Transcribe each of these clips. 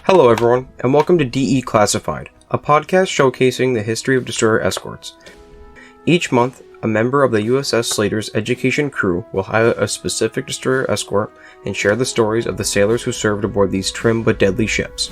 Hello everyone, and welcome to DE Classified, a podcast showcasing the history of destroyer escorts. Each month, a member of the USS Slater's education crew will highlight a specific destroyer escort and share the stories of the sailors who served aboard these trim but deadly ships.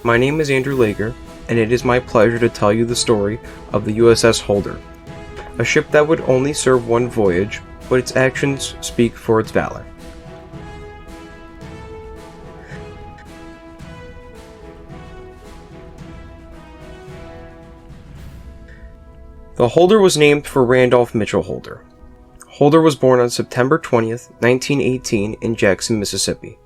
My name is Andrew Lager, and it is my pleasure to tell you the story of the USS HOLDER, a ship that would only serve one voyage, but its actions speak for its valor. The Holder was named for Randolph Mitchell Holder. Holder was born on September 20th, 1918 in Jackson, Mississippi.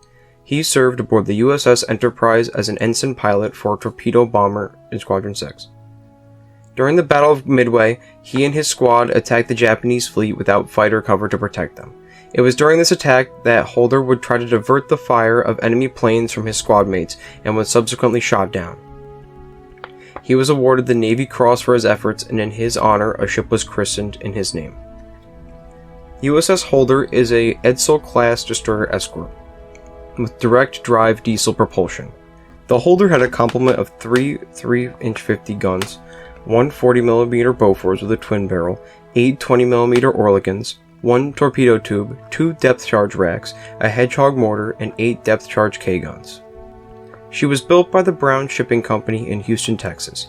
He served aboard the USS Enterprise as an ensign pilot for a torpedo bomber in Squadron 6. During the Battle of Midway, he and his squad attacked the Japanese fleet without fighter cover to protect them. It was during this attack that Holder would try to divert the fire of enemy planes from his squad mates and was subsequently shot down. He was awarded the Navy Cross for his efforts, and in his honor, a ship was christened in his name. USS Holder is a Edsall-class destroyer escort with direct drive diesel propulsion. The Holder had a complement of three 3-inch 50 guns, one 40mm Bofors with a twin barrel, 8 20mm Oerlikons, one torpedo tube, 2 depth charge racks, a Hedgehog mortar, and 8 depth charge K-guns. She was built by the Brown Shipping Company in Houston, Texas.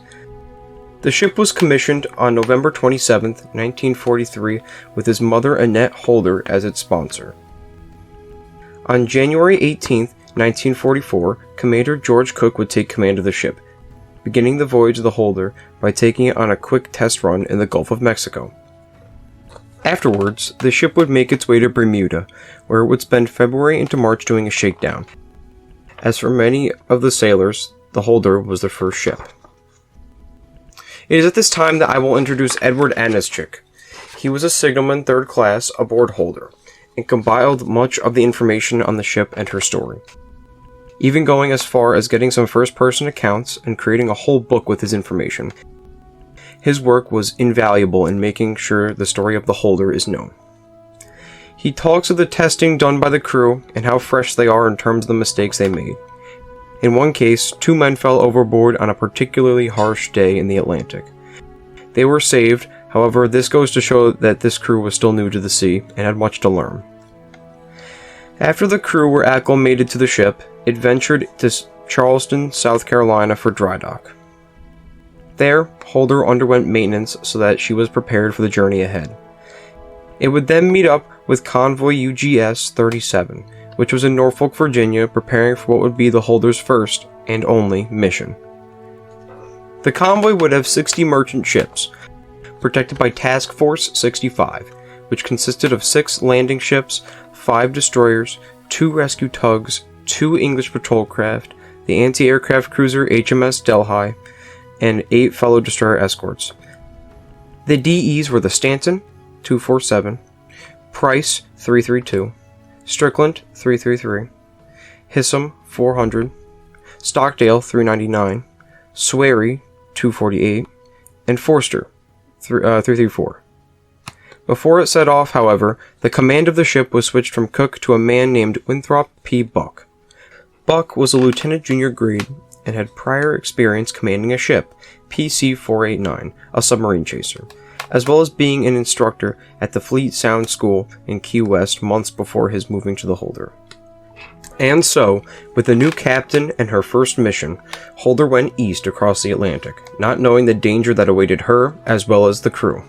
The ship was commissioned on November 27, 1943, with his mother Annette Holder as its sponsor. On January 18, 1944, Commander George Cook would take command of the ship, beginning the voyage of the Holder by taking it on a quick test run in the Gulf of Mexico. Afterwards, the ship would make its way to Bermuda, where it would spend February into March doing a shakedown. As for many of the sailors, the Holder was their first ship. It is at this time that I will introduce Edward Anischik. He was a signalman 3rd class aboard Holder, and compiled much of the information on the ship and her story, even going as far as getting some first-person accounts and creating a whole book with his information. His work was invaluable in making sure the story of the Holder is known. He talks of the testing done by the crew and how fresh they are in terms of the mistakes they made. In one case, 2 men fell overboard on a particularly harsh day in the Atlantic. They were saved, however, this goes to show that this crew was still new to the sea and had much to learn. After the crew were acclimated to the ship, it ventured to Charleston, South Carolina for dry dock. There, Holder underwent maintenance so that she was prepared for the journey ahead. It would then meet up with convoy UGS-37, which was in Norfolk, Virginia, preparing for what would be the Holder's first, and only, mission. The convoy would have 60 merchant ships, protected by Task Force 65, which consisted of 6 landing ships, 5 destroyers, 2 rescue tugs, 2 English patrol craft, the anti-aircraft cruiser HMS Delhi, and 8 fellow destroyer escorts. The DEs were the Stanton, 247, Price, 332, Strickland, 333, Hissam, 400, Stockdale, 399, Swery, 248, and Forster, 334. Before it set off, however, the command of the ship was switched from Cook to a man named Winthrop P. Buck. Buck was a lieutenant junior grade and had prior experience commanding a ship, PC-489, a submarine chaser, as well as being an instructor at the Fleet Sound School in Key West months before his moving to the Holder. And so, with a new captain and her first mission, Holder went east across the Atlantic, not knowing the danger that awaited her as well as the crew.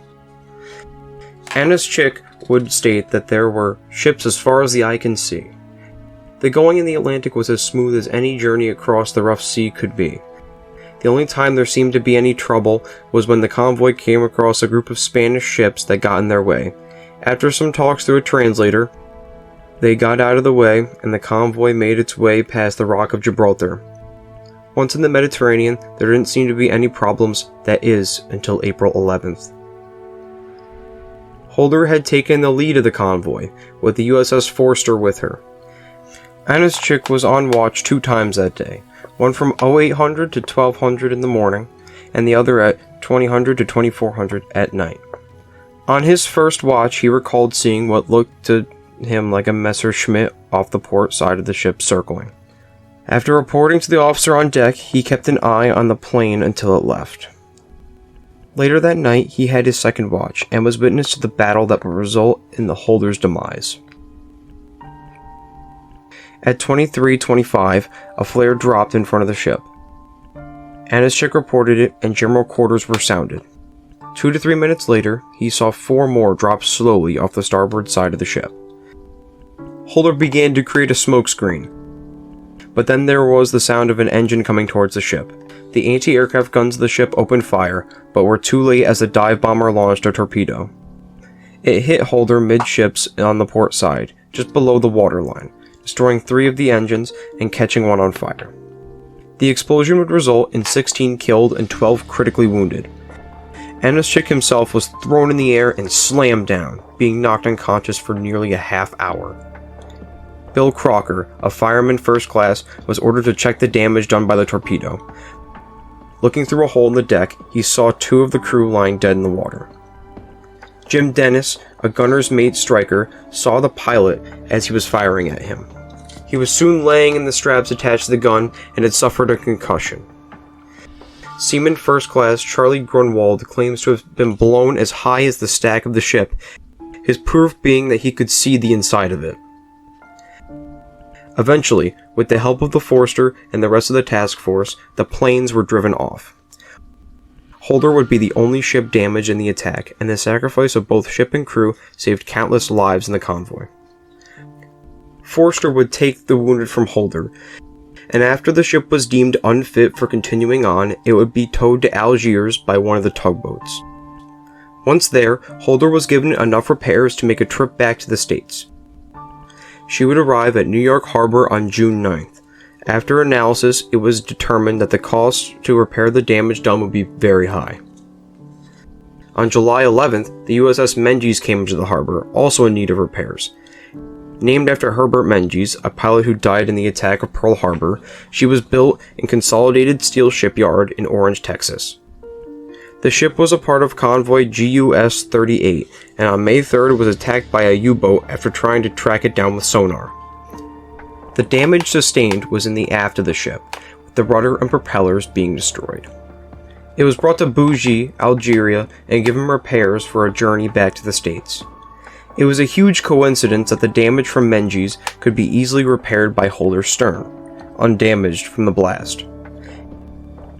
Anischik would state that there were ships as far as the eye can see. The going in the Atlantic was as smooth as any journey across the rough sea could be. The only time there seemed to be any trouble was when the convoy came across a group of Spanish ships that got in their way. After some talks through a translator, they got out of the way, and the convoy made its way past the Rock of Gibraltar. Once in the Mediterranean, there didn't seem to be any problems, that is, until April 11th. Holder had taken the lead of the convoy, with the USS Forster with her. Anischik was on watch 2 times that day, one from 0800 to 1200 in the morning, and the other at 2000 to 2400 at night. On his first watch, he recalled seeing what looked to him like a Messerschmitt off the port side of the ship circling. After reporting to the officer on deck, he kept an eye on the plane until it left. Later that night, he had his second watch and was witness to the battle that would result in the Holder's demise. At 23:25, a flare dropped in front of the ship. Anischik reported it and general quarters were sounded. 2 to 3 minutes later, he saw 4 more drop slowly off the starboard side of the ship. Holder began to create a smoke screen, but then there was the sound of an engine coming towards the ship. The anti-aircraft guns of the ship opened fire, but were too late as the dive bomber launched a torpedo. It hit Holder midships on the port side, just below the waterline, destroying 3 of the engines and catching one on fire. The explosion would result in 16 killed and 12 critically wounded. Anischik himself was thrown in the air and slammed down, being knocked unconscious for nearly a half hour. Bill Crocker, a fireman first class, was ordered to check the damage done by the torpedo. Looking through a hole in the deck, he saw 2 of the crew lying dead in the water. Jim Dennis, a gunner's mate striker, saw the pilot as he was firing at him. He was soon laying in the straps attached to the gun and had suffered a concussion. Seaman First Class Charlie Grunwald claims to have been blown as high as the stack of the ship, his proof being that he could see the inside of it. Eventually, with the help of the Forster and the rest of the task force, the planes were driven off. Holder would be the only ship damaged in the attack, and the sacrifice of both ship and crew saved countless lives in the convoy. Forster would take the wounded from Holder, and after the ship was deemed unfit for continuing on, it would be towed to Algiers by one of the tugboats. Once there, Holder was given enough repairs to make a trip back to the States. She would arrive at New York Harbor on June 9th. After analysis, it was determined that the cost to repair the damage done would be very high. On July 11th, the USS Menzies came into the harbor, also in need of repairs. Named after Herbert Menzies, a pilot who died in the attack of Pearl Harbor, she was built in Consolidated Steel Shipyard in Orange, Texas. The ship was a part of convoy GUS 38, and on May 3rd was attacked by a U-boat after trying to track it down with sonar. The damage sustained was in the aft of the ship, with the rudder and propellers being destroyed. It was brought to Bougie, Algeria, and given repairs for a journey back to the States. It was a huge coincidence that the damage from Menzies could be easily repaired by Holder's stern, undamaged from the blast.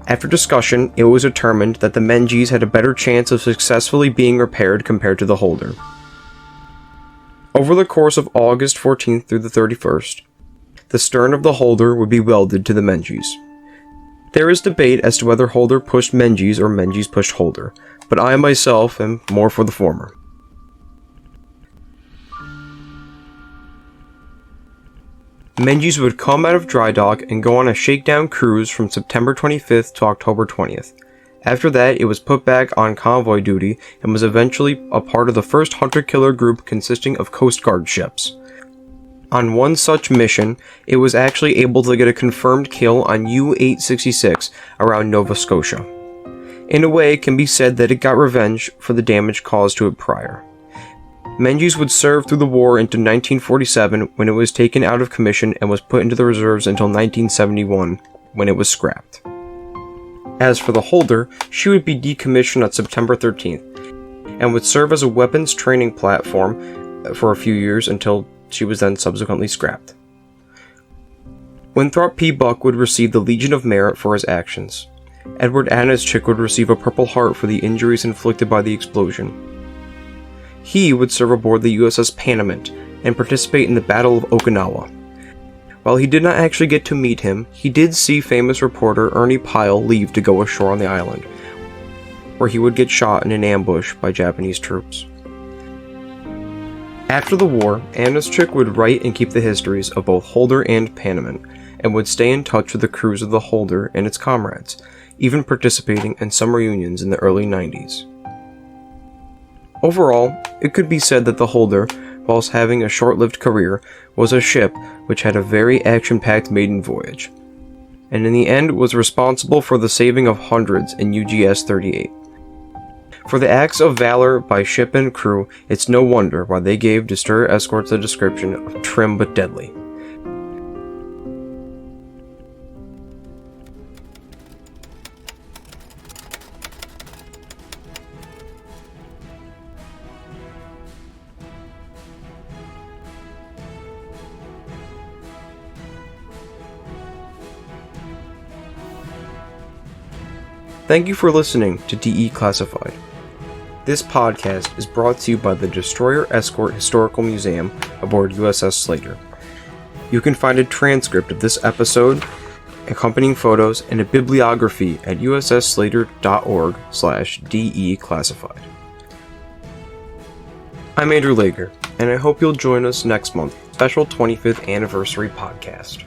After discussion, it was determined that the Menzies had a better chance of successfully being repaired compared to the Holder. Over the course of August 14th through the 31st, the stern of the Holder would be welded to the Menzies. There is debate as to whether Holder pushed Menzies or Menzies pushed Holder, but I myself am more for the former. Menzies would come out of dry dock and go on a shakedown cruise from September 25th to October 20th. After that, it was put back on convoy duty and was eventually a part of the first hunter-killer group consisting of Coast Guard ships. On one such mission, it was actually able to get a confirmed kill on U-866 around Nova Scotia. In a way, it can be said that it got revenge for the damage caused to it prior. Menzies would serve through the war into 1947 when it was taken out of commission and was put into the reserves until 1971 when it was scrapped. As for the Holder, she would be decommissioned on September 13th and would serve as a weapons training platform for a few years until she was then subsequently scrapped. Winthrop P. Buck would receive the Legion of Merit for his actions. Edward Anischik would receive a Purple Heart for the injuries inflicted by the explosion. He would serve aboard the USS Panamint and participate in the Battle of Okinawa. While he did not actually get to meet him, he did see famous reporter Ernie Pyle leave to go ashore on the island, where he would get shot in an ambush by Japanese troops. After the war, Anischik would write and keep the histories of both Holder and Panamint, and would stay in touch with the crews of the Holder and its comrades, even participating in some reunions in the early 90s. Overall, it could be said that the Holder, whilst having a short-lived career, was a ship which had a very action-packed maiden voyage, and in the end was responsible for the saving of hundreds in UGS 38. For the acts of valor by ship and crew, it's no wonder why they gave destroyer escorts a description of trim but deadly. Thank you for listening to DE Classified. This podcast is brought to you by the Destroyer Escort Historical Museum aboard USS Slater. You can find a transcript of this episode, accompanying photos, and a bibliography at ussslater.org/DE Classified. I'm Andrew Lager, and I hope you'll join us next month, special 25th anniversary podcast.